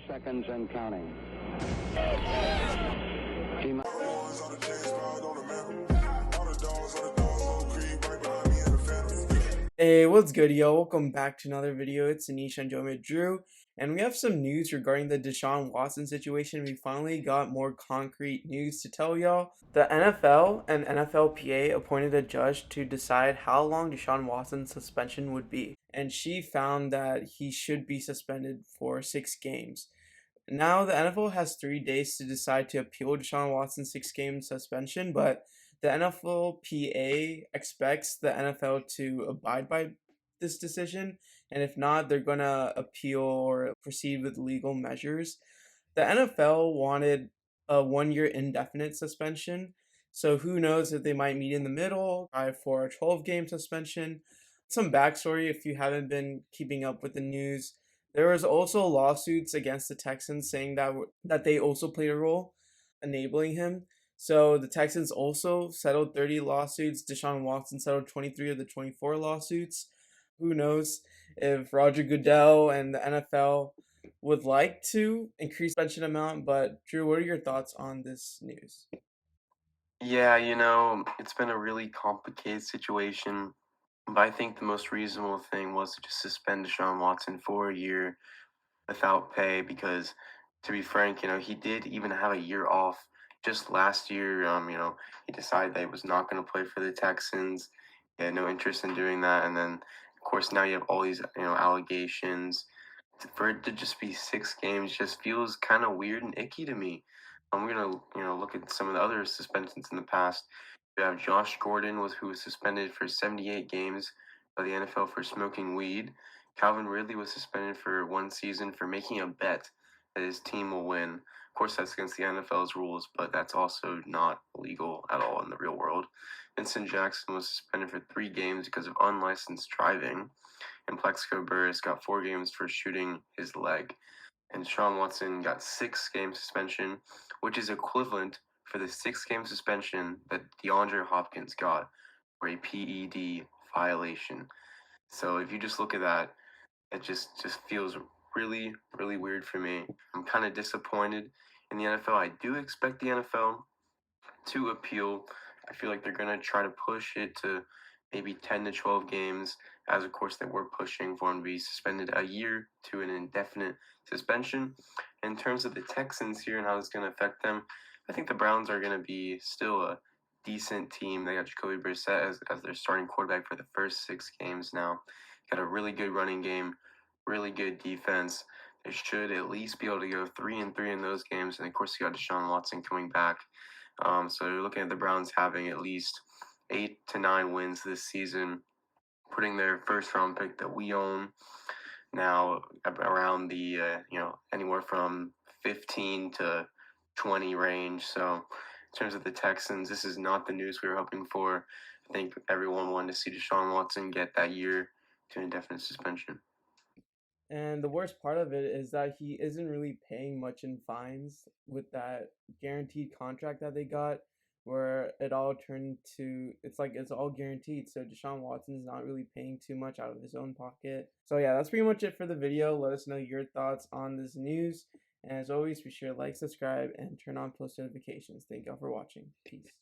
seconds and counting. Team. Hey, what's good, yo? Welcome back to another video. It's Anish and Joe Drew, and we have some news regarding the Deshaun Watson situation. We finally got more concrete news to tell y'all. The NFL and NFLPA appointed a judge to decide how long Deshaun Watson's suspension would be, and she found that he should be suspended for 6 games. Now, the NFL has 3 days to decide to appeal Deshaun Watson's 6-game suspension, but the NFLPA expects the NFL to abide by this decision, and if not, they're going to appeal or proceed with legal measures. The NFL wanted a 1-year indefinite suspension, so who knows if they might meet in the middle, try for a 12-game suspension. Some backstory if you haven't been keeping up with the news. There was also lawsuits against the Texans saying that they also played a role enabling him. So the Texans also settled 30 lawsuits. Deshaun Watson settled 23 of the 24 lawsuits. Who knows if Roger Goodell and the NFL would like to increase suspension amount, but Drew, what are your thoughts on this news? Yeah, it's been a really complicated situation, but I think the most reasonable thing was to just suspend Deshaun Watson for a year without pay because, to be frank, he did even have a year off just last year. He decided that he was not going to play for the Texans. He had no interest in doing that, and then, of course, now you have all these, allegations. For it to just be 6 games just feels kind of weird and icky to me. We're gonna, look at some of the other suspensions in the past. You have Josh Gordon who was suspended for 78 games by the NFL for smoking weed. Calvin Ridley was suspended for 1 season for making a bet that his team will win. Of course, that's against the NFL's rules, but that's also not legal at all in the real world. Vincent Jackson was suspended for 3 games because of unlicensed driving, and Plexico Burris got 4 games for shooting his leg. And Deshaun Watson got 6 game suspension, which is equivalent for the 6 game suspension that DeAndre Hopkins got for a PED violation. So if you just look at that, it just feels really, really weird for me. I'm kind of disappointed in the NFL. I do expect the NFL to appeal. I feel like they're going to try to push it to maybe 10 to 12 games, as of course they were pushing for him to be suspended a year to an indefinite suspension. In terms of the Texans here and how it's going to affect them, I think the Browns are going to be still a decent team. They got Jacoby Brissett as their starting quarterback for the first 6 games now. Got a really good running game, really good defense. They should at least be able to go 3-3 in those games. And of course, you got Deshaun Watson coming back. So you're looking at the Browns having at least 8 to 9 wins this season, putting their first round pick that we own now around the anywhere from 15 to 20 range. So in terms of the Texans, this is not the news we were hoping for. I think everyone wanted to see Deshaun Watson get that year to indefinite suspension. And the worst part of it is that he isn't really paying much in fines with that guaranteed contract that they got, where it all turned to it's like it's all guaranteed. So Deshaun Watson's not really paying too much out of his own pocket. So yeah, that's pretty much it for the video. Let us know your thoughts on this news. And as always, be sure to like, subscribe, and turn on post notifications. Thank y'all for watching. Peace.